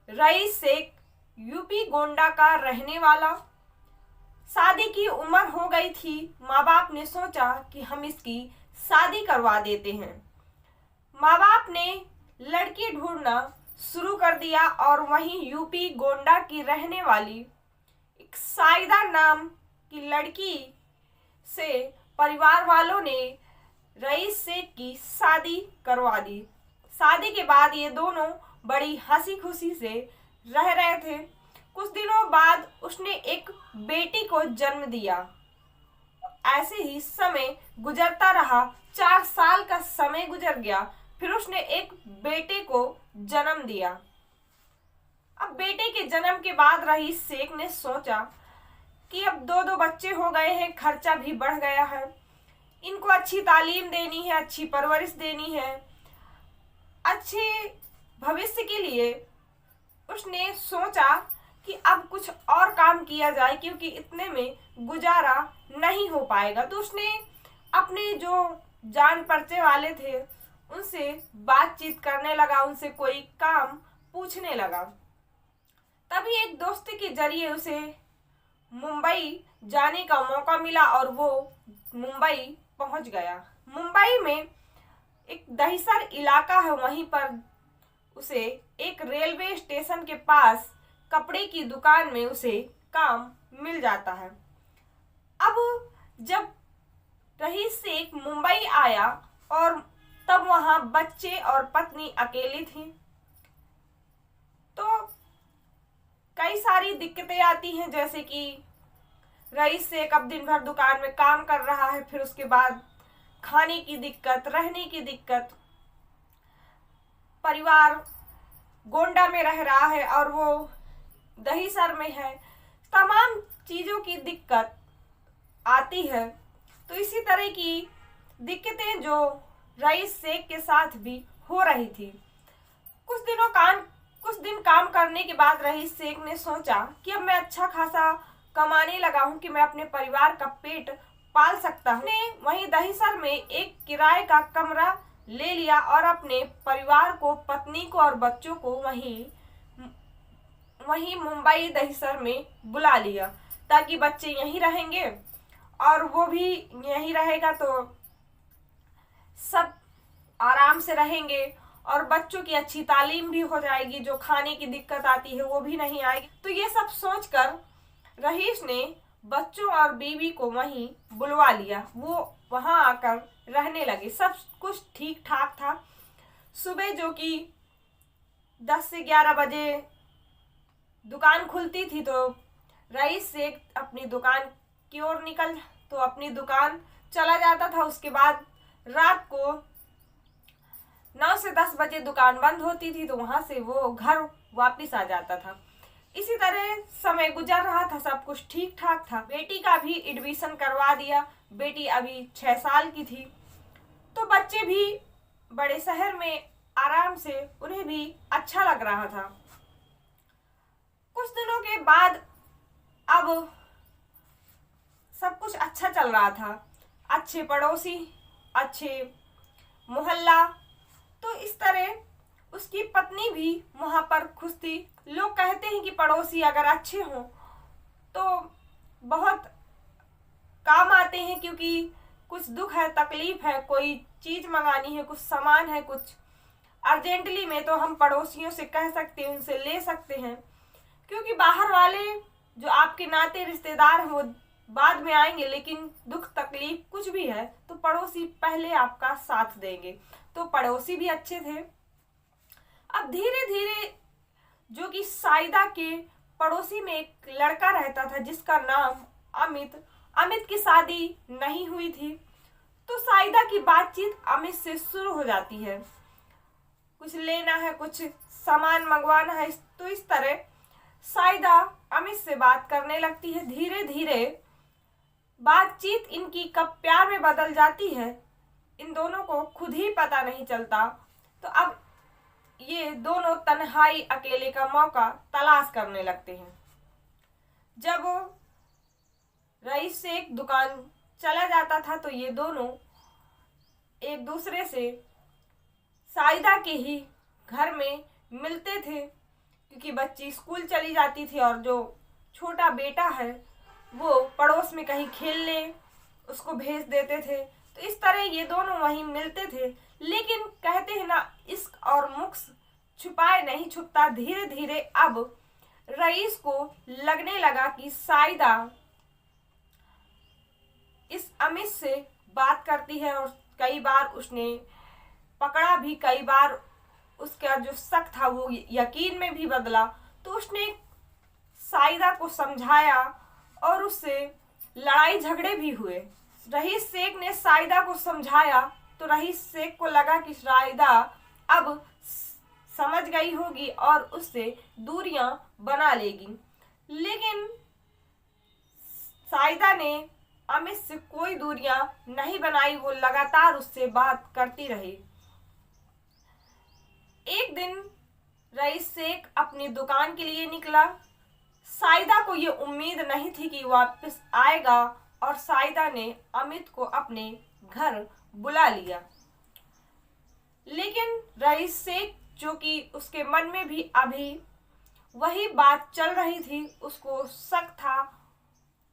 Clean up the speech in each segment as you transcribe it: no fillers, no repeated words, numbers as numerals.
Rice Sheikh UP Gonda का रहने वाला। शादी की उम्र हो गई थी। माँ बाप ने सोचा कि हम इसकी शादी करवा देते हैं। माँ बाप ने लड़की ढूंढना शुरू कर दिया और वहीं यूपी गोंडा की रहने वाली एक साइदा नाम की लड़की से परिवार वालों ने रईस शेख की शादी करवा दी। शादी के बाद ये दोनों बड़ी हंसी खुशी से रह रहे थे। कुछ दिनों बाद उसने एक बेटी को जन्म दिया। ऐसे ही समय गुजरता रहा। 4 साल का समय गुजर गया। फिर उसने एक बेटे को जन्म दिया। अब बेटे के जन्म के बाद रईस शेख ने सोचा कि अब 2-2 बच्चे हो गए हैं, खर्चा भी बढ़ गया है, इनको अच्छी तालीम देनी है, अच्छी परवरिश देनी है, अच्छे भविष्य के लिए उसने सोचा कि अब कुछ और काम किया जाए क्योंकि इतने में गुजारा नहीं हो पाएगा। तो उसने अपने जो जान परचे वाले थे उनसे बातचीत करने लगा, उनसे कोई काम पूछने लगा। तभी एक दोस्त के जरिए उसे मुंबई जाने का मौका मिला और वो मुंबई पहुंच गया। मुंबई में एक दहिसर इलाका है, वहीं पर उसे एक रेलवे स्टेशन के पास कपड़े की दुकान में उसे काम मिल जाता है। अब जब रईस शेख मुंबई आया और तब वहां बच्चे और पत्नी अकेली थी, तो कई सारी दिक्कतें आती हैं, जैसे कि रईस शेख अब दिन भर दुकान में काम कर रहा है, फिर उसके बाद खाने की दिक्कत, रहने की दिक्कत, परिवार गोंडा में रह रहा है और वो दहिसर में है, तमाम चीज़ों की दिक्कत आती है। तो इसी तरह की दिक्कतें जो रईस शेख के साथ भी हो रही थी। कुछ दिन काम करने के बाद रईस शेख ने सोचा कि अब मैं अच्छा खासा कमाने लगा हूं कि मैं अपने परिवार का पेट पाल सकता हूं। वहीं दहिसर में एक किराए का कमरा ले लिया और अपने परिवार को, पत्नी को और बच्चों को वहीं मुंबई दहिसर में बुला लिया, ताकि बच्चे यहीं रहेंगे और वो भी यहीं रहेगा तो सब आराम से रहेंगे और बच्चों की अच्छी तालीम भी हो जाएगी, जो खाने की दिक्कत आती है वो भी नहीं आएगी। तो ये सब सोचकर रईस ने बच्चों और बीवी को वहीं बुलवा लिया। वो वहां आकर रहने लगे। सब कुछ ठीक ठाक था। सुबह जो कि 10 से 11 बजे दुकान खुलती थी तो रईस शेख अपनी दुकान की ओर अपनी दुकान चला जाता था। उसके बाद रात को 9 से 10 बजे दुकान बंद होती थी तो वहां से वो घर वापस आ जाता था। इसी तरह समय गुजर रहा था, सब कुछ ठीक ठाक था। बेटी का भी एडमिशन करवा दिया। बेटी अभी 6 साल की थी। तो बच्चे भी बड़े शहर में आराम से, उन्हें भी अच्छा लग रहा था। कुछ दिनों के बाद अब सब कुछ अच्छा चल रहा था। अच्छे पड़ोसी, अच्छे मोहल्ला, तो इस तरह उसकी पत्नी भी वहां पर खुश थी। लोग कहते हैं कि पड़ोसी अगर अच्छे हों तो बहुत काम आते हैं, क्योंकि कुछ दुख है, तकलीफ है, कोई चीज मंगानी है, कुछ सामान है, कुछ अर्जेंटली में, तो हम पड़ोसियों से कह सकते हैं, उनसे ले सकते हैं। क्योंकि बाहर वाले जो आपके नाते रिश्तेदार हैं वो बाद में आएंगे, लेकिन दुख तकलीफ कुछ भी है तो पड़ोसी पहले आपका साथ देंगे। तो पड़ोसी भी अच्छे थे। अब धीरे धीरे जो कि साइदा के पड़ोसी में एक लड़का रहता था जिसका नाम अमित की शादी नहीं हुई थी। तो साइदा की बातचीत अमित से शुरू हो जाती है। कुछ लेना है, कुछ सामान मंगवाना है, तो इस तरह साइदा अमित से बात करने लगती है। धीरे धीरे बातचीत इनकी कब प्यार में बदल जाती है, इन दोनों को खुद ही पता नहीं चलता। तो अब ये दोनों तन्हाई, अकेले का मौका तलाश करने लगते हैं। जब रईस शेख दुकान चला जाता था तो ये दोनों एक दूसरे से साइदा के ही घर में मिलते थे, क्योंकि बच्ची स्कूल चली जाती थी और जो छोटा बेटा है वो पड़ोस में कहीं खेलने उसको भेज देते थे। तो इस तरह ये दोनों वहीं मिलते थे। लेकिन कहते हैं ना, इश्क और मुक्स छुपाए नहीं छुपता। धीरे धीरे अब रईस को लगने लगा कि साइदा इस अमित से बात करती है और कई बार उसने पकड़ा भी, कई बार उसका जो शक था वो यकीन में भी बदला। तो उसने साइदा को समझाया और उससे लड़ाई झगड़े भी हुए। रईस शेख ने साइदा को समझाया तो रईस शेख को लगा कि साइदा अब समझ गई होगी और उससे दूरियां बना लेगी। लेकिन साइदा ने अमित से कोई दूरियां नहीं बनाई, वो लगातार उससे बात करती रही। एक दिन रईस शेख अपनी दुकान के लिए निकला। साइदा को ये उम्मीद नहीं थी कि वापस आएगा और साइदा ने अमित को अपने घर बुला लिया। लेकिन रईस शेख, जो कि उसके मन में भी अभी वही बात चल रही थी, उसको शक था,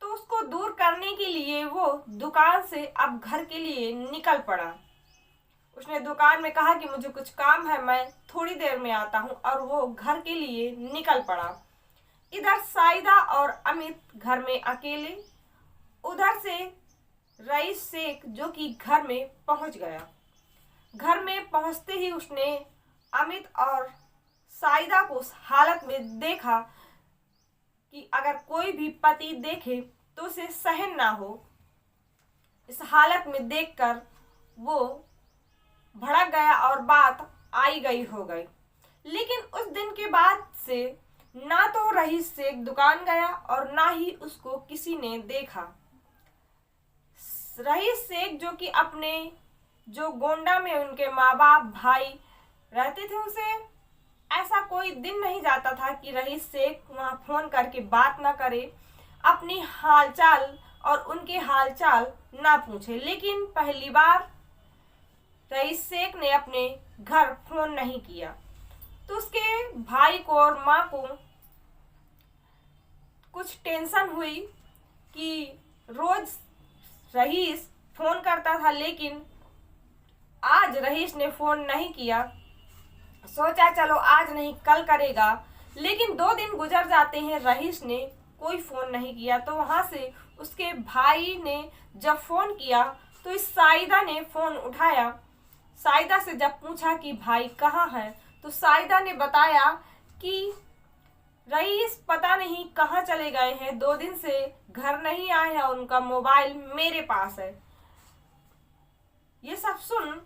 तो उसको दूर करने के लिए वो दुकान से अब घर के लिए निकल पड़ा। उसने दुकान में कहा कि मुझे कुछ काम है, मैं थोड़ी देर में आता हूँ, और वो घर के लिए निकल पड़ा। इधर साइदा और अमित घर में अकेले। उधर से रईस शेख जो कि घर में पहुंच गया। घर में पहुंचते ही उसने अमित और साइदा को उस हालत में देखा कि अगर कोई भी पति देखे तो उसे सहन ना हो। इस हालत में देखकर वो भड़क गया और बात आई गई हो गई। लेकिन उस दिन के बाद से ना तो रईस शेख दुकान गया और ना ही उसको किसी ने देखा। रईस शेख जो कि अपने जो गोंडा में उनके माँ बाप भाई रहते थे, उसे ऐसा कोई दिन नहीं जाता था कि रईस शेख वहाँ फोन करके बात ना करे, अपनी हालचाल और उनके हालचाल ना पूछे। लेकिन पहली बार रईस शेख ने अपने घर फोन नहीं किया तो उसके भाई को और माँ को कुछ टेंशन हुई कि रोज रईस फोन करता था, लेकिन आज रईस ने फोन नहीं किया। सोचा चलो आज नहीं कल करेगा। लेकिन 2 दिन गुजर जाते हैं, रईस ने कोई फोन नहीं किया। तो वहां से उसके भाई ने जब फोन किया तो इस साइदा ने फोन उठाया। साइदा से जब पूछा कि भाई कहाँ है, तो साइदा ने बताया कि रईस पता नहीं कहाँ चले गए हैं, 2 दिन से घर नहीं आए हैं, उनका मोबाइल मेरे पास है। ये सब सुन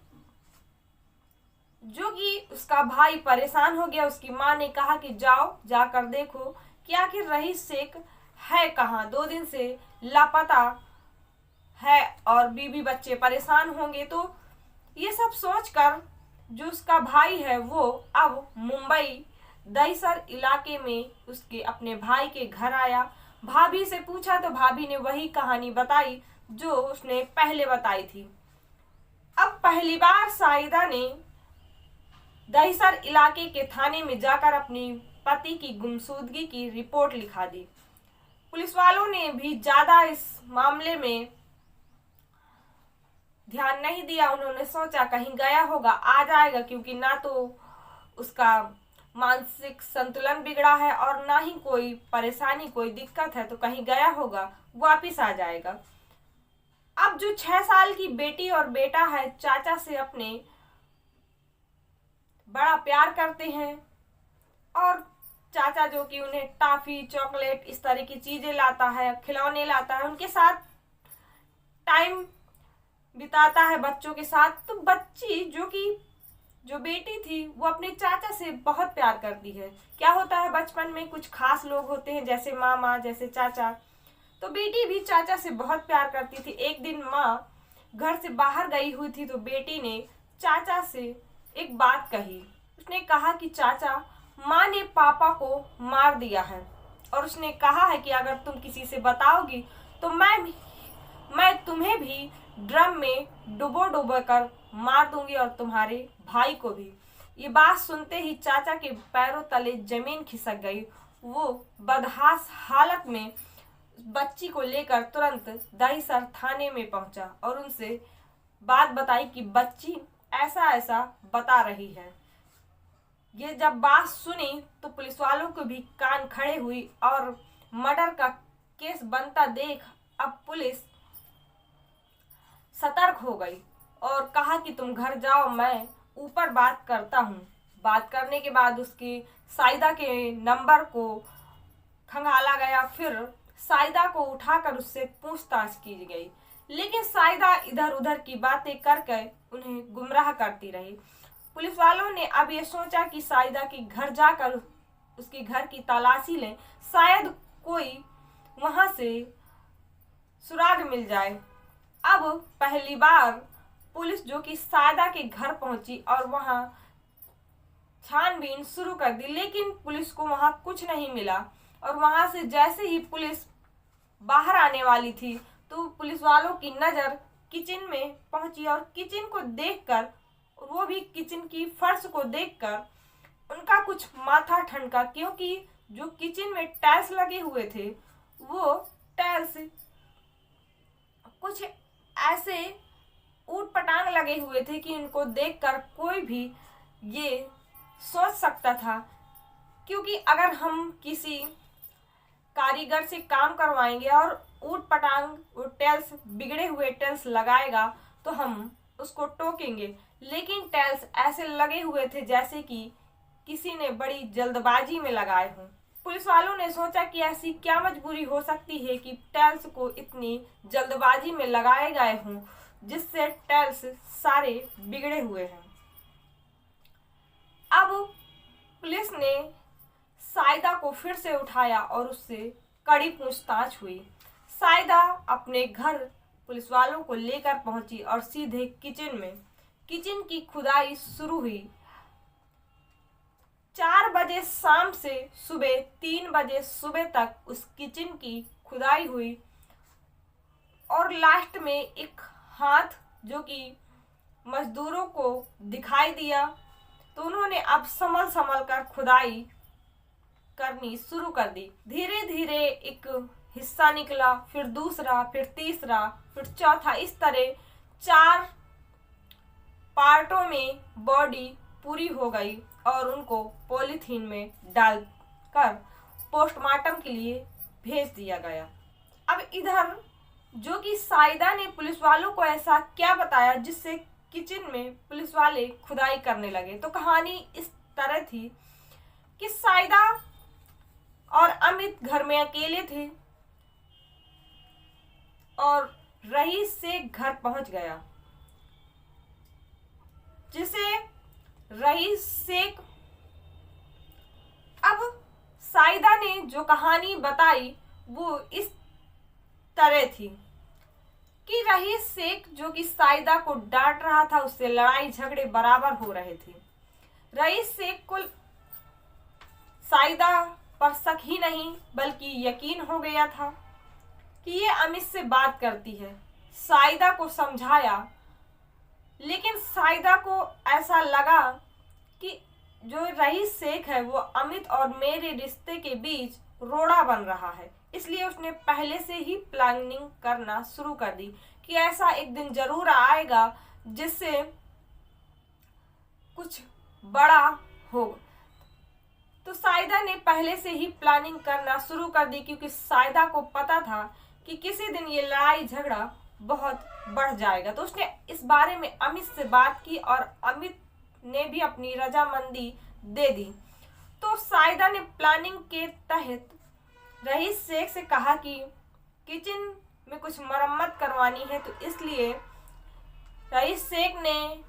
जो कि उसका भाई परेशान हो गया। उसकी माँ ने कहा कि जाओ जाकर देखो कि आखिर रईस शेख है कहाँ, 2 दिन से लापता है और बीवी बच्चे परेशान होंगे। तो ये सब सोचकर जो उसका भाई है वो अब मुंबई दहीसर इलाके में उसके अपने भाई के घर आया। भाभी से पूछा तो भाभी ने वही कहानी बताई जो उसने पहले बताई थी। अब पहली बार साइदा ने दहीसर इलाके के थाने में जाकर अपनी पति की गुमशुदगी की रिपोर्ट लिखा दी। पुलिस वालों ने भी ज्यादा इस मामले में ध्यान नहीं दिया। उन्होंने सोचा कहीं गया होगा, आ जाएगा, क्योंकि ना तो उसका मानसिक संतुलन बिगड़ा है और ना ही कोई परेशानी कोई दिक्कत है, तो कहीं गया होगा, वापिस आ जाएगा। अब जो 6 साल की बेटी और बेटा है, चाचा से अपने बड़ा प्यार करते हैं और चाचा जो कि उन्हें टॉफी चॉकलेट इस तरह की चीजें लाता है, खिलौने लाता है, उनके साथ टाइम बिताता है बच्चों के साथ। तो बच्ची जो बेटी थी वो अपने चाचा से बहुत प्यार करती है। क्या होता है बचपन में कुछ खास लोग होते हैं, जैसे मामा, जैसे चाचा, तो बेटी भी चाचा से बहुत प्यार करती थी। एक दिन माँ घर से बाहर गई हुई थी तो बेटी ने चाचा से एक बात कही। उसने कहा कि चाचा, माँ ने पापा को मार दिया है और उसने कहा है कि अगर तुम किसी से बताओगी तो मैं तुम्हें भी ड्रम में डुबो कर मार दूंगी और तुम्हारे भाई को भी। ये बात सुनते ही चाचा के पैरों तले जमीन खिसक गई। वो बदहास हालत में बच्ची को लेकर तुरंत दहीसर थाने में पहुंचा और उनसे बात बताई कि बच्ची ऐसा ऐसा बता रही है। ये जब बात सुनी तो पुलिस वालों को भी कान खड़े हुई और मर्डर का केस बनता देख अब पुलिस सतर्क हो गई और कहा कि तुम घर जाओ, मैं ऊपर बात करता हूँ। बात करने के बाद उसकी साइदा के नंबर को खंगाला गया। फिर साइदा को उठाकर उससे पूछताछ की गई, लेकिन साइदा इधर उधर की बातें करके उन्हें गुमराह करती रही। पुलिस वालों ने अब ये सोचा कि साइदा के घर जाकर उसके घर की तलाशी लें, शायद कोई वहां से सुराग मिल जाए। अब पहली बार पुलिस जो कि साइदा के घर पहुंची और वहां छानबीन शुरू कर दी, लेकिन पुलिस को वहां कुछ नहीं मिला। और वहां से जैसे ही पुलिस बाहर आने वाली थी तो पुलिस वालों की नज़र किचन में पहुंची और किचन को देखकर, वो भी किचन की फर्श को देखकर उनका कुछ माथा ठनका, क्योंकि जो किचन में टाइल्स लगे हुए थे वो टाइल्स कुछ ऐसे ऊट पटांग लगे हुए थे कि इनको देखकर कोई भी ये सोच सकता था, क्योंकि अगर हम किसी कारीगर से काम करवाएंगे और ऊट पटांग टाइल्स बिगड़े हुए टाइल्स लगाएगा तो हम उसको टोकेंगे, लेकिन टाइल्स ऐसे लगे हुए थे जैसे कि किसी ने बड़ी जल्दबाजी में लगाए हों। पुलिस वालों ने सोचा कि ऐसी क्या मजबूरी हो सकती है कि टाइल्स को इतनी जल्दबाजी में लगाए गए हों जिससे टाइल्स सारे बिगड़े हुए हैं। अब पुलिस ने साइदा को फिर से उठाया और उससे कड़ी पूछताछ हुई। साइदा अपने घर पुलिस वालों को लेकर पहुंची और सीधे किचन की खुदाई शुरू हुई। 4 बजे शाम से सुबह 3 बजे सुबह तक उस किचन की खुदाई हुई और लास्ट में एक हाथ जो कि मजदूरों को दिखाई दिया तो उन्होंने अब संभल कर खुदाई करनी शुरू कर दी। धीरे धीरे एक हिस्सा निकला, फिर दूसरा, फिर तीसरा, फिर चौथा, इस तरह 4 पार्टों में बॉडी पूरी हो गई और उनको पॉलीथीन में डालकर पोस्टमार्टम के लिए भेज दिया गया। अब इधर जो कि साइदा ने पुलिस वालों को ऐसा क्या बताया जिससे किचन में पुलिस वाले खुदाई करने लगे। तो कहानी इस तरह थी कि साइदा और अमित घर में अकेले थे और रईस शेख घर पहुंच गया, जिसे रईस शेख, अब साइदा ने जो कहानी बताई वो इस तरह थी कि रईस शेख जो कि साइदा को डांट रहा था, उससे लड़ाई झगड़े बराबर हो रहे थे। रईस शेख को साइदा पर शक ही नहीं बल्कि यकीन हो गया था कि ये अमित से बात करती है। साइदा को समझाया, लेकिन साइदा को ऐसा लगा कि जो रईस शेख है वो अमित और मेरे रिश्ते के बीच रोड़ा बन रहा है, इसलिए उसने पहले से ही प्लानिंग करना शुरू कर दी कि ऐसा एक दिन जरूर आएगा जिससे कुछ बड़ा हो। तो साइदा ने पहले से ही प्लानिंग करना शुरू कर दी, क्योंकि साइदा को पता था कि किसी दिन ये लड़ाई झगड़ा बहुत बढ़ जाएगा। तो उसने इस बारे में अमित से बात की और अमित ने भी अपनी रजामंदी दे दी। तो साइदा ने प्लानिंग के तहत रईस शेख से कहा कि किचन में कुछ मरम्मत करवानी है, तो इसलिए रईस शेख ने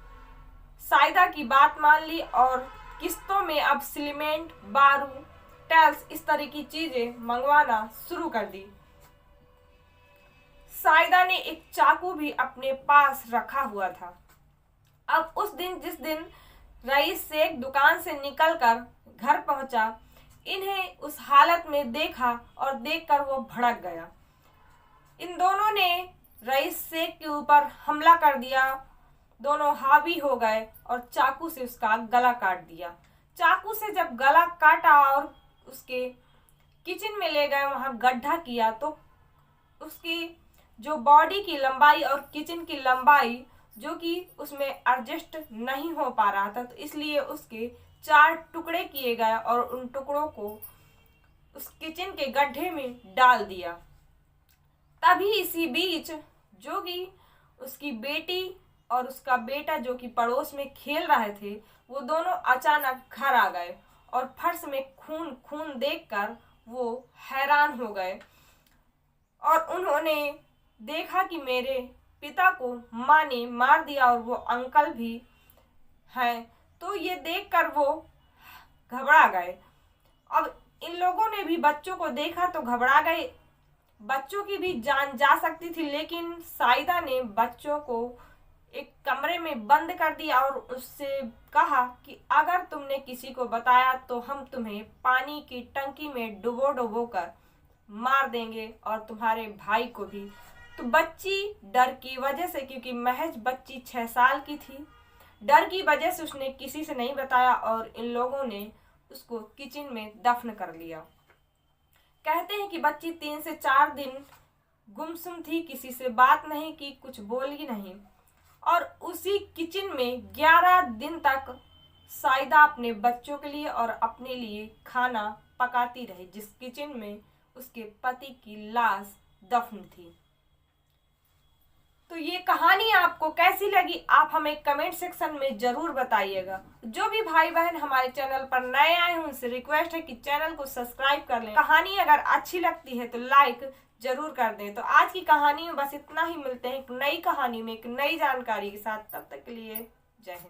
साइदा की बात मान ली और किस्तों में अब सीमेंट, बारू, टाइल्स इस तरह की चीजें मंगवाना शुरू कर दी। साइदा ने एक चाकू भी अपने पास रखा हुआ था। अब उस दिन जिस दिन रईस शेख दुकान से निकलकर घर पहुंचा, इन्हें उस हालत में देखा और देखकर वो भड़क गया। इन दोनों ने रईस शेख के ऊपर हमला कर दिया दोनों हावी हो गए और चाकू से उसका गला काट दिया। चाकू से जब गला काटा और उसके किचन में ले गए, वहां गड्ढा किया, तो उसकी जो बॉडी की लंबाई और किचन की लंबाई जो कि उसमें एडजस्ट नहीं हो पा रहा था, तो इसलिए उसके 4 टुकड़े किए गए और उन टुकड़ों को उस किचन के गड्ढे में डाल दिया। तभी इसी बीच जो कि उसकी बेटी और उसका बेटा जो कि पड़ोस में खेल रहे थे, वो दोनों अचानक घर आ गए और फर्श में खून खून देखकर वो हैरान हो गए और उन्होंने देखा कि मेरे पिता को माँ ने मार दिया और वो अंकल भी हैं। तो ये देखकर वो घबरा गए। अब इन लोगों ने भी बच्चों को देखा तो घबरा गए। बच्चों की भी जान जा सकती थी, लेकिन साइदा ने बच्चों को एक कमरे में बंद कर दिया और उससे कहा कि अगर तुमने किसी को बताया तो हम तुम्हें पानी की टंकी में डुबो डुबो कर मार देंगे और तुम्हारे भाई को भी। तो बच्ची डर की वजह से, क्योंकि महज बच्ची 6 साल की थी, डर की वजह से उसने किसी से नहीं बताया और इन लोगों ने उसको किचन में दफन कर लिया। कहते हैं कि बच्ची 3 से 4 दिन गुमसुम थी, किसी से बात नहीं की, कुछ बोली नहीं और उसी किचन में 11 दिन तक साइदा अपने बच्चों के लिए और अपने लिए खाना पकाती रही, जिस किचन में उसके पति की लाश दफन थी। तो ये कहानी आपको कैसी लगी, आप हमें कमेंट सेक्शन में जरूर बताइएगा। जो भी भाई बहन हमारे चैनल पर नए आए हैं उनसे रिक्वेस्ट है कि चैनल को सब्सक्राइब कर लें। कहानी अगर अच्छी लगती है तो लाइक जरूर कर दें। तो आज की कहानी में बस इतना ही। मिलते हैं एक नई कहानी में एक नई जानकारी के साथ। तब तक के लिए जय हिंद।